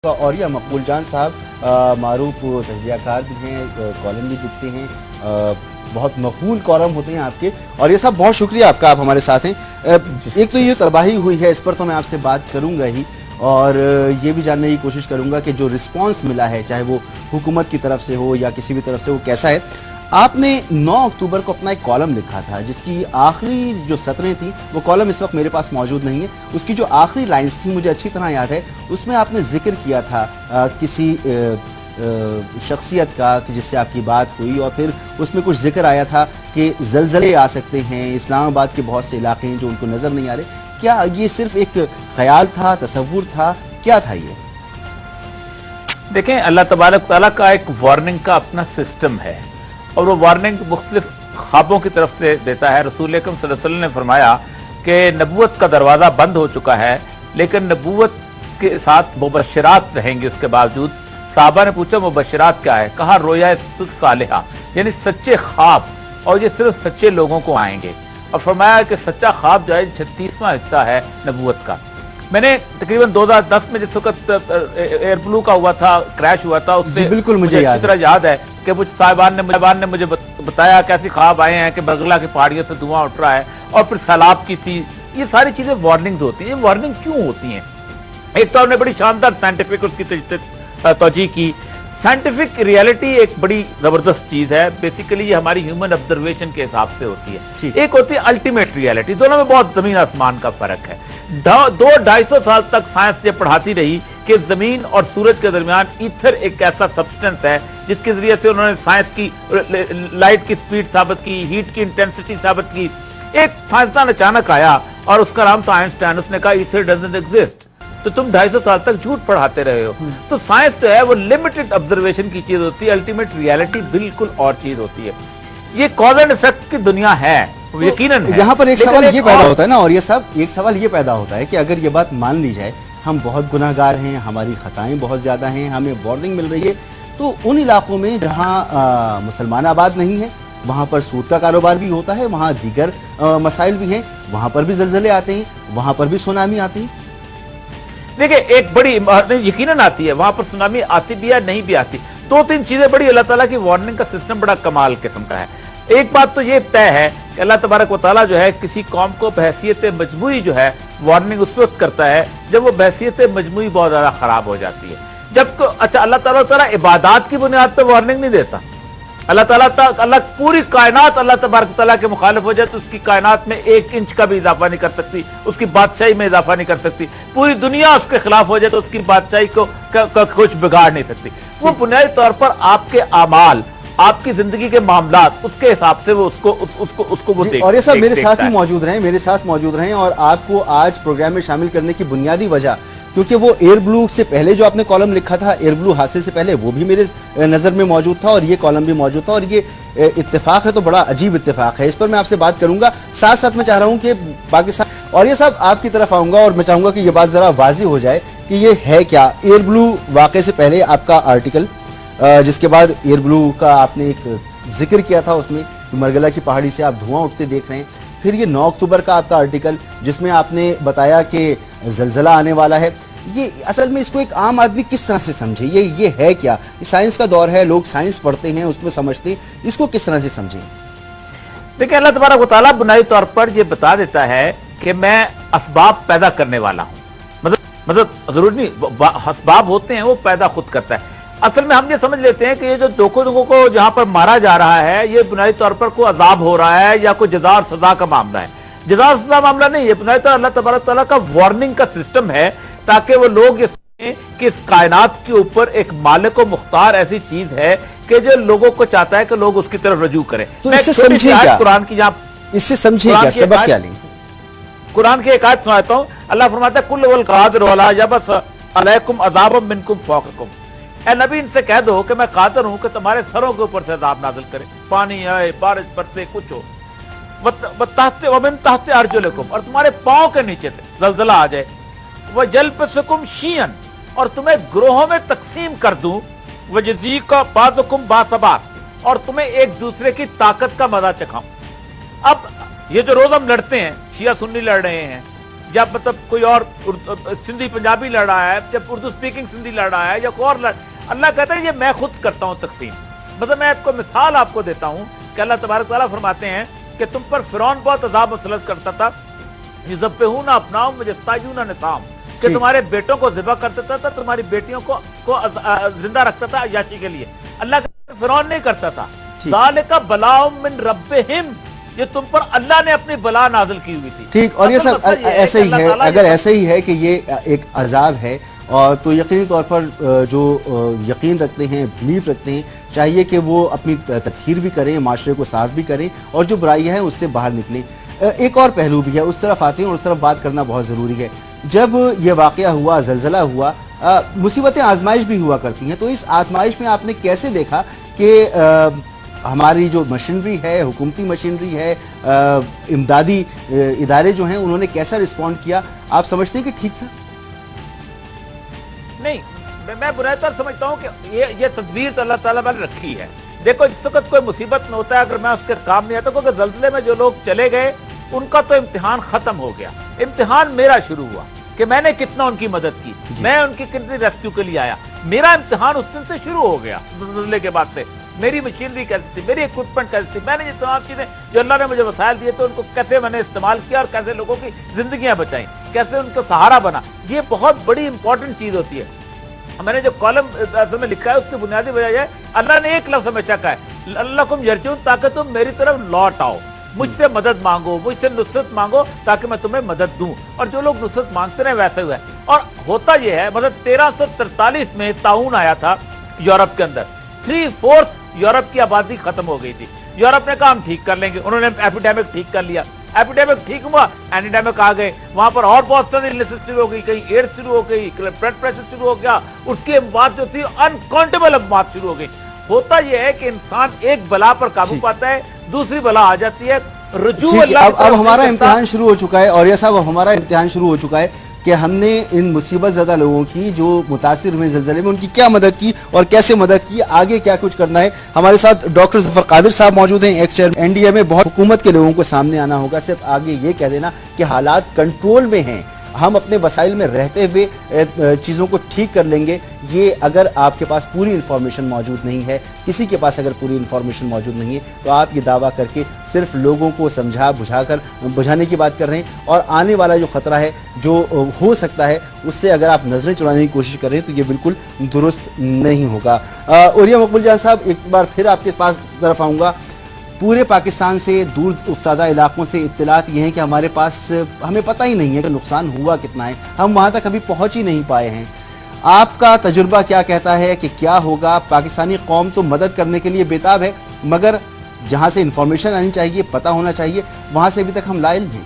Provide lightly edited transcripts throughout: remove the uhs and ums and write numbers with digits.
और यह मकबूल जान साहब मारूफ तजियाकार भी हैं, कॉलम भी लिखते हैं, बहुत मकबूल कॉलम होते हैं आपके। और ये सब बहुत शुक्रिया आपका, आप हमारे साथ हैं। एक तो ये तबाही हुई है, इस पर तो मैं आपसे बात करूंगा ही, और ये भी जानने की कोशिश करूंगा कि जो रिस्पांस मिला है, चाहे वो हुकूमत की तरफ से हो या किसी भी तरफ से, वो कैसा है। आपने 9 अक्टूबर को अपना एक कॉलम लिखा था, जिसकी आखिरी जो सतरें थी, वो कॉलम इस वक्त मेरे पास मौजूद नहीं है। उसकी जो आखिरी लाइंस थी मुझे अच्छी तरह याद है। उसमें आपने जिक्र किया था किसी शख्सियत का कि जिससे आपकी बात हुई, और फिर उसमें कुछ जिक्र आया था कि ज़लज़ले आ सकते हैं, इस्लामाबाद के बहुत से इलाके हैं जो उनको नज़र नहीं आ रहे। क्या ये सिर्फ एक ख्याल था, तसव्वुर था, क्या था ये? देखें, अल्लाह तबारक तआला का एक वार्निंग का अपना सिस्टम है, और वो वार्निंग मुख्तलिफ ख्वाबों की तरफ से देता है। रसूल अकरम सल्लल्लाहु अलैहि वसल्लम ने फरमाया कि नबूवत का दरवाज़ा बंद हो चुका है, लेकिन नबूवत के साथ मुबश्शिरात रहेंगे। उसके बावजूद साहबा ने पूछा मुबश्शिरात क्या है? कहा रोया सालिहा, यानी सच्चे ख्वाब, और ये सिर्फ सच्चे लोगों को आएंगे। और फरमाया कि सच्चा ख्वाब जो है 36वां हिस्सा है नबूवत का। मैंने तकरीबन 2010 में जिस वक्त एयर ब्लू का हुआ था, क्रैश हुआ था, उससे बिल्कुल मुझे अच्छी तरह याद है कि मुझे साहिबान ने मुझे बताया कैसे ख्वाब आए हैं कि बगला की पहाड़ियों से धुआं उठ रहा है, और फिर सैलाब की थी। ये सारी चीजें वार्निंग्स होती हैं। ये वार्निंग क्यों होती हैं? एक तो आपने बड़ी शानदार साइंटिफिक उसकी तौजीह की। साइंटिफिक रियलिटी एक बड़ी जबरदस्त चीज है। बेसिकली ये हमारी ह्यूमन ऑब्जर्वेशन के हिसाब से होती है। एक होती है अल्टीमेट रियलिटी। दोनों में बहुत जमीन आसमान का फर्क है। 200-250 साल तक साइंस ये पढ़ाती रही कि जमीन और सूरज के दरमियान ईथर एक ऐसा सब्सटेंस है जिसके जरिए से उन्होंने साइंस की लाइट की स्पीड साबित की, हीट की इंटेंसिटी साबित की। एक साइंसदान अचानक आया और उसका नाम था आइंस्टाइन। उसने कहा ईथर डजंट एग्जिस्ट। तो तुम 250 साल तक झूठ पढ़ाते रहे हो। तो साइंस जो है वो लिमिटेड ऑब्जर्वेशन की चीज होती है, अल्टीमेट रियलिटी बिल्कुल और चीज होती है। ये कॉज एंड इफेक्ट की दुनिया है, तो यकीनन है। यहाँ पर एक सवाल ये पैदा होता है ना, और ये सब एक सवाल ये पैदा होता है कि अगर ये बात मान ली जाए, हम बहुत गुनाहगार हैं, हमारी खताएं बहुत ज्यादा हैं, हमें वार्निंग मिल रही है, तो उन इलाकों में जहाँ मुसलमान आबाद नहीं है, वहां पर सूद का कारोबार भी होता है, वहां दीगर मसाइल भी हैं, वहां पर भी ज़लज़ले आते हैं, वहां पर भी सुनामी आती है। देखिए, एक बड़ी यकीनन आती है, वहां पर सुनामी आती भी है, नहीं भी आती। 2-3 चीजें बड़ी अल्लाह ताला की वार्निंग का सिस्टम बड़ा कमाल किस्म का है। एक बात तो ये तय है कि अल्लाह तबारक व तआला जो है किसी कौम को बहैसियत मजमूई जो है वार्निंग उस वक्त करता है जब वो बहैसियत मजमूई बहुत ज्यादा खराब हो जाती है। जब तो अच्छा अल्लाह ताला इबादत की बुनियाद पर वार्निंग नहीं देता। अल्लाह पूरी कायनात अल्लाह तबारक तआला के मुखालिफ हो जाए तो उसकी कायनात में 1 इंच का भी इजाफा नहीं कर सकती, उसकी बादशाही में इजाफा नहीं कर सकती। पूरी दुनिया उसके खिलाफ हो जाए तो उसकी बादशाही को कुछ बिगाड़ नहीं सकती। वो बुनियादी तौर पर आपके आमाल, आपकी जिंदगी के मामलात, उसके हिसाब से वो उसको वो देख। और ये सब मेरे साथ ही मौजूद रहे, और आपको आज प्रोग्राम में शामिल करने की बुनियादी वजह, क्योंकि वो एयर ब्लू से पहले जो आपने कॉलम लिखा था, एयर ब्लू हादसे से पहले, वो भी मेरे नज़र में मौजूद था, और ये कॉलम भी मौजूद था, और ये इत्तेफाक है तो बड़ा अजीब इत्तेफाक है। इस पर मैं आपसे बात करूंगा। साथ साथ मैं चाह रहा हूं कि पाकिस्तान, और ये सब आपकी तरफ आऊंगा, और मैं चाहूंगा कि ये बात जरा वाजी हो जाए कि ये है क्या एयर ब्लू वाक़े से पहले आपका आर्टिकल, जिसके बाद एयर ब्लू का आपने एक जिक्र किया था, उसमें मरगला की पहाड़ी से आप धुआं उठते देख रहे हैं। फिर ये 9 अक्टूबर का आपका आर्टिकल जिसमें आपने बताया कि ज़लज़ला आने वाला है। ये असल में इसको एक आम आदमी किस तरह से समझे? ये है क्या? साइंस का दौर है, लोग साइंस पढ़ते हैं, उसमें समझते हैं, इसको किस तरह से समझें? देखिए, अल्लाह तबारक व तआला बुनियादी तौर पर ये बता देता है कि मैं असबाब पैदा करने वाला हूं। मतलब जरूरी नहीं असबाब होते हैं, वो पैदा खुद करता है। असल में हम ये समझ लेते हैं कि ये जो लोगों को जहां पर मारा जा रहा है, ये बुनियादी तौर पर कोई अजाब हो रहा है या कोई जज़ा और सजा का मामला है। जज़ा और सजा मामला नहीं है, बुनियादी तौर अल्लाह तबारक तआला का वार्निंग का सिस्टम है, ताकि वो लोग ये समझें कि इस कायनात के ऊपर एक मालिक व मुख्तार ऐसी चीज है कि जो लोगों को चाहता है कि लोग उसकी तरफ रजू करें। तो इससे समझे क्या? कुरान की जहाँ इससे समझे क्या? सबक क्या लें? कुरान की एक आयत सुनाता हूँ। अल्लाह फरमाता है कुल वल कादिर अला यबस अलैकुम अज़ाबम मिनकुम फौककुम। ए नबी, इनसे कह दो कि मैं कादिर हूं कि तुम्हारे सरों के ऊपर से अज़ाब नाज़िल करे, पानी आए, बारिश बरसे, कुछ हो, वमिन तहते अर्जुलिकुम, और तुम्हारे पांव के नीचे से ज़लज़ला आ जाए, वह जल्बसकुम शियन, और तुम्हें ग्रोहों में तकसीम कर दूं, वजज़ीका बाज़ुकुम बासबास, और तुम्हें एक दूसरे की ताकत का मजा चखाऊं। अब ये जो रोज हम लड़ते हैं, शिया सुन्नी लड़ रहे हैं, या मतलब कोई और सिंधी पंजाबी लड़ रहा है, जब उर्दू स्पीकिंग सिंधी लड़ रहा है या कोई और अल्लाह कहता है ये मैं खुद करता हूं तकसीम। मतलब मैं आपको मिसाल आपको देता हूं कि अल्लाह तबारक तआला फरमाते हैं कि तुम पर फिरौन बहुत अजाब मुसल्लत करता था, युज़ब्बिहूना अपनाहुम वयस्तायूना निसाम, कि तुम्हारे बेटों को ज़िबा कर देता था, तुम्हारी बेटियों को जिंदा रखता था अय्याशी के लिए। अल्लाह का फिरौन नहीं करता था। ज़ालिका बलाउम मिन रब्बिहिम, ये तुम पर अल्लाह ने अपनी बला नाजिल की हुई थी। ठीक, और ये सब ऐसे ही है। अगर ऐसे ही है कि ये एक अजाब है और तो यकीनी तौर पर जो यकीन रखते हैं, बिलीफ रखते हैं, चाहिए कि वो अपनी तत्हीर भी करें, माशरे को साफ भी करें और जो बुराइयां हैं उससे बाहर निकलें। एक और पहलू भी है, उस तरफ आते हैं और उस तरफ बात करना बहुत ज़रूरी है। जब ये वाक़या हुआ, ज़लज़ला हुआ, मुसीबतें आजमाइश भी हुआ करती हैं, तो इस आजमाइश में आपने कैसे देखा कि हमारी जो मशीनरी है, हुकूमती मशीनरी है, इमदादी इदारे जो हैं, उन्होंने कैसा रिस्पॉन्ड किया? आप समझते हैं कि ठीक था? नहीं, मैं बुराई तर समझता हूं कि ये तदबीर तो अल्लाह ताला ने रखी है। देखो, जिस वक्त कोई मुसीबत में होता है, अगर मैं उसके काम नहीं आता, क्योंकि जल्जले में जो लोग चले गए उनका तो इम्तिहान खत्म हो गया। इम्तिहान मेरा शुरू हुआ कि मैंने कितना उनकी मदद की, मैं उनकी कितनी रेस्क्यू के लिए आया। मेरा इम्तिहान उस दिन से शुरू हो गया। जल्जले के बाद से मेरी मशीनरी कैसी थी, मेरी इक्विपमेंट कैसी थी, मैंने ये तमाम चीजें जो अल्लाह ने मुझे वसाइल दिए तो उनको कैसे मैंने इस्तेमाल किया और कैसे लोगों की जिंदगियां बचाई, कैसे उनको सहारा बना, ये बहुत बड़ी इंपॉर्टेंट चीज होती है। मैंने जो कॉलम में लिखा है उसकी बुनियादी वजह है, अल्लाह ने एक लफ्ज़ हमेशा कहा है, अल्लाकुम यरजून, ताकि तुम मेरी तरफ लौट आओ, मुझसे मदद मांगो, मुझसे नुसरत मांगो ताकि मैं तुम्हें मदद दूं। और जो लोग नुसरत मांगते रहे वैसे हुआ है। और होता यह है, मतलब 1343 में ताउन आया था यूरोप के अंदर, 3/4 यूरोप की आबादी खत्म हो गई थी। यूरोप ने कहा हम ठीक कर लेंगे, उन्होंने एपिडेमिक ठीक कर लिया। एपिडेमिक ठीक हुआ, एनिडेमिक आ गए, वहां पर और बहुत सारी इलनेसेस शुरू हो गई, कहीं एड्स शुरू हो गई, ब्लड प्रेशर शुरू हो गया, उसकी अमवात जो थी अनकाउंटेबल अमवात शुरू हो गई। होता यह है कि इंसान एक बला पर काबू पाता है, दूसरी बला आ जाती है। रुजू अब हमारा इम्तिहान शुरू हो चुका है और यह सब हमारा इम्तिहान शुरू हो चुका है कि हमने इन मुसीबत ज़्यादा लोगों की जो मुतासिर हुए ज़लज़ले में उनकी क्या मदद की और कैसे मदद की, आगे क्या कुछ करना है। हमारे साथ डॉक्टर ज़फ़र कादिर साहब मौजूद हैं, एक्स चेयरमैन एनडीए में। बहुत हुकूमत के लोगों को सामने आना होगा, सिर्फ आगे ये कह देना कि हालात कंट्रोल में हैं, हम अपने वसाइल में रहते हुए चीज़ों को ठीक कर लेंगे। ये अगर आपके पास पूरी इंफॉर्मेशन मौजूद नहीं है, किसी के पास अगर पूरी इंफॉर्मेशन मौजूद नहीं है, तो आप ये दावा करके सिर्फ लोगों को बुझाने की बात कर रहे हैं। और आने वाला जो ख़तरा है, जो हो सकता है, उससे अगर आप नजरें चुराने की कोशिश कर रहे हैं तो ये बिल्कुल दुरुस्त नहीं होगा। उरिया मकबूल जान साहब, एक बार फिर आपके पास तरफ आऊँगा। पूरे पाकिस्तान से दूर उफ्तादा इलाकों से इत्तलात ये हैं कि हमारे पास, हमें पता ही नहीं है कि नुकसान हुआ कितना है, हम वहाँ तक अभी पहुँच ही नहीं पाए हैं। आपका तजुर्बा क्या कहता है कि क्या होगा? पाकिस्तानी कौम तो मदद करने के लिए बेताब है, मगर जहाँ से इंफॉर्मेशन आनी चाहिए, पता होना चाहिए, वहाँ से अभी तक हम लाइल हैं।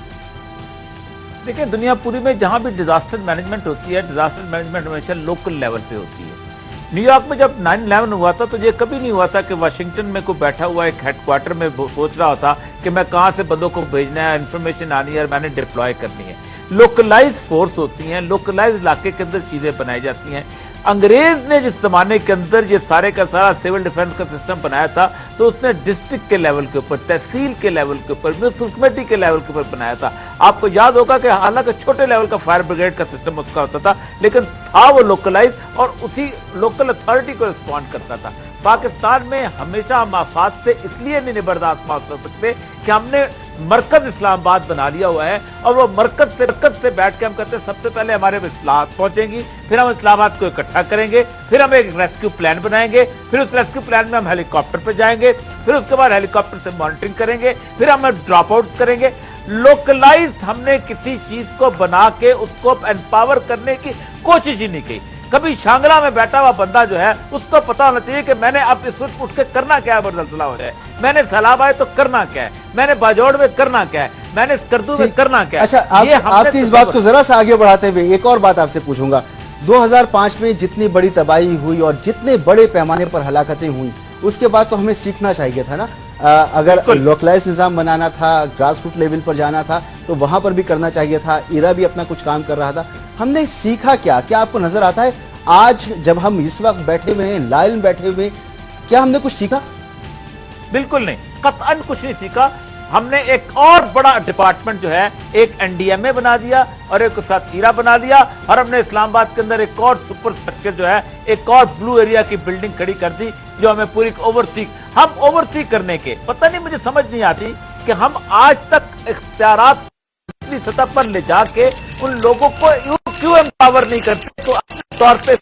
देखिए, दुनिया पूरी में जहाँ भी डिजास्टर मैनेजमेंट होती है, डिजास्टर मैनेजमेंट हमेशा लोकल लेवल पे होती है। न्यूयॉर्क में जब 9/11 हुआ था तो ये कभी नहीं हुआ था कि वाशिंगटन में कोई बैठा हुआ एक हेडक्वार्टर में सोच रहा होता कि मैं कहाँ से बंदों को भेजना है, इन्फॉर्मेशन आनी है और मैंने डिप्लॉय करनी है। लोकलाइज फोर्स होती हैं, लोकलाइज इलाके के अंदर चीजें बनाई जाती हैं। अंग्रेज ने जिस जमाने के अंदर ये सारे का सारा सिविल डिफेंस का सिस्टम बनाया था, तो उसने डिस्ट्रिक्ट के लेवल के ऊपर, तहसील के लेवल के ऊपर, म्युनिसिपल कमेटी के लेवल के ऊपर बनाया था। आपको याद होगा कि हालांकि छोटे लेवल का फायर ब्रिगेड का सिस्टम उसका होता था, लेकिन था वो लोकलाइज और उसी लोकल अथॉरिटी को रिस्पॉन्ड करता था। पाकिस्तान में हमेशा हम आफात से इसलिए नहीं निबर्दाश्त कर सकते कि हमने मरकज इस्लामाबाद बना लिया हुआ है, और वो मरकज से बैठ के हम कहते हैं सबसे पहले हमारे इस्लाहात पहुंचेंगी, फिर हम इस्लामाबाद को इकट्ठा करेंगे, फिर हम एक रेस्क्यू प्लान बनाएंगे, फिर उस रेस्क्यू प्लान में हम हेलीकॉप्टर पे जाएंगे, फिर उसके बाद हेलीकॉप्टर से मॉनिटरिंग करेंगे, फिर हम ड्रॉप आउट करेंगे। लोकलाइज्ड हमने किसी चीज को बना के उसको एम्पावर करने की कोशिश ही नहीं की। कभी शांगला में बैठा हुआ बंदा जो है उसको पता होना चाहिए कि मैंने अब इस वक्त उठ के करना क्या है, बदलतला हो जाए, मैंने सैलाब आए तो करना क्या है, मैंने बाजौड़ में करना क्या है, मैंने स्कर्दू में करना क्या है। अच्छा, आपकी इस बात को जरा सा आगे बढ़ाते हुए एक और बात आपसे पूछूंगा। 2005 में जितनी बड़ी तबाही हुई और जितने बड़े पैमाने पर हलाकतें हुई, उसके बाद तो हमें सीखना चाहिए था ना। अगर लोकलाइज निज़ाम बनाना था, ग्रास रूट लेवल पर जाना था, तो वहां पर भी करना चाहिए था। इरा भी अपना कुछ काम कर रहा था। हमने सीखा क्या? क्या आपको नजर आता है आज जब हम इस वक्त बैठे हुए हैं, लाइन बैठे हुए, क्या हमने कुछ सीखा? बिल्कुल नहीं, कतअन कुछ नहीं सीखा। हमने एक और बड़ा डिपार्टमेंट जो है एक एनडीएमए बना दिया और एक साथ हीरा बना दिया, और हमने इस्लामाबाद के अंदर एक और सुपर स्ट्रक्चर जो है एक और ब्लू एरिया की बिल्डिंग खड़ी कर दी, जो हमें पूरी ओवरसी करने के पता नहीं, मुझे समझ नहीं आती कि हम आज तक इख्तियारात सतह पर ले जाके उन लोगों को क्यों एम्पावर नहीं करते। तो तौर पे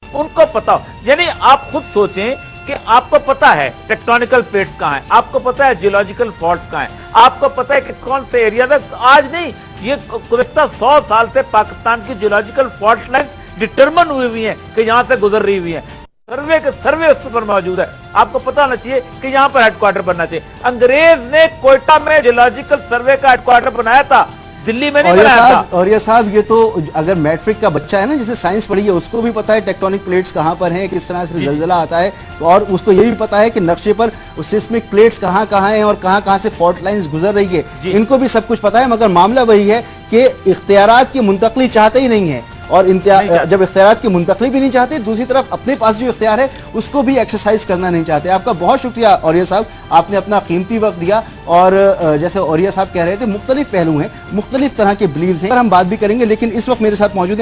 उनको पता हो, यानी आप खुद सोचें कि आपको पता है टेक्टोनिकल प्लेट्स कहां हैं, आपको पता है जियोलॉजिकल फॉल्ट्स कहां हैं, आपको पता है कि कौन से एरिया तक, आज नहीं ये गुज़श्ता 100 साल से पाकिस्तान की जियोलॉजिकल फॉल्ट लाइन्स डिटरमिन हुई हैं कि यहां से गुजर रही हुई हैं, सर्वे उस पर मौजूद है। आपको पता होना चाहिए कि यहां पर हेडक्वार्टर बनना चाहिए। अंग्रेज ने कोयटा में जियोलॉजिकल सर्वे का हेडक्वार्टर बनाया था, दिल्ली में नहीं बनाया था। और ये साहब, ये तो अगर मैट्रिक का बच्चा है ना, जिसे साइंस पढ़ी है, उसको भी पता है टेक्टोनिक प्लेट्स कहां पर हैं, किस तरह से जलजला आता है, और उसको ये भी पता है कि नक्शे पर सिस्मिक प्लेट्स कहां कहां हैं और कहां कहां से फॉल्ट लाइंस गुजर रही है। इनको भी सब कुछ पता है, मगर मामला वही है कि इख्तियारात की मुंतकली चाहते ही नहीं है, और जब इख्तियारात की मुंतकली भी नहीं चाहते, दूसरी तरफ अपने पास जो इख्तियार है उसको भी एक्सरसाइज करना नहीं चाहते। आपका बहुत शुक्रिया औरिया साहब, आपने अपना कीमती वक्त दिया, और जैसे औरिया साहब कह रहे थे, मुख्तलिफ पहलू हैं, मुख्तलिफ तरह के बिलीव्स हैं, हम बात भी करेंगे, लेकिन इस वक्त मेरे साथ मौजूद है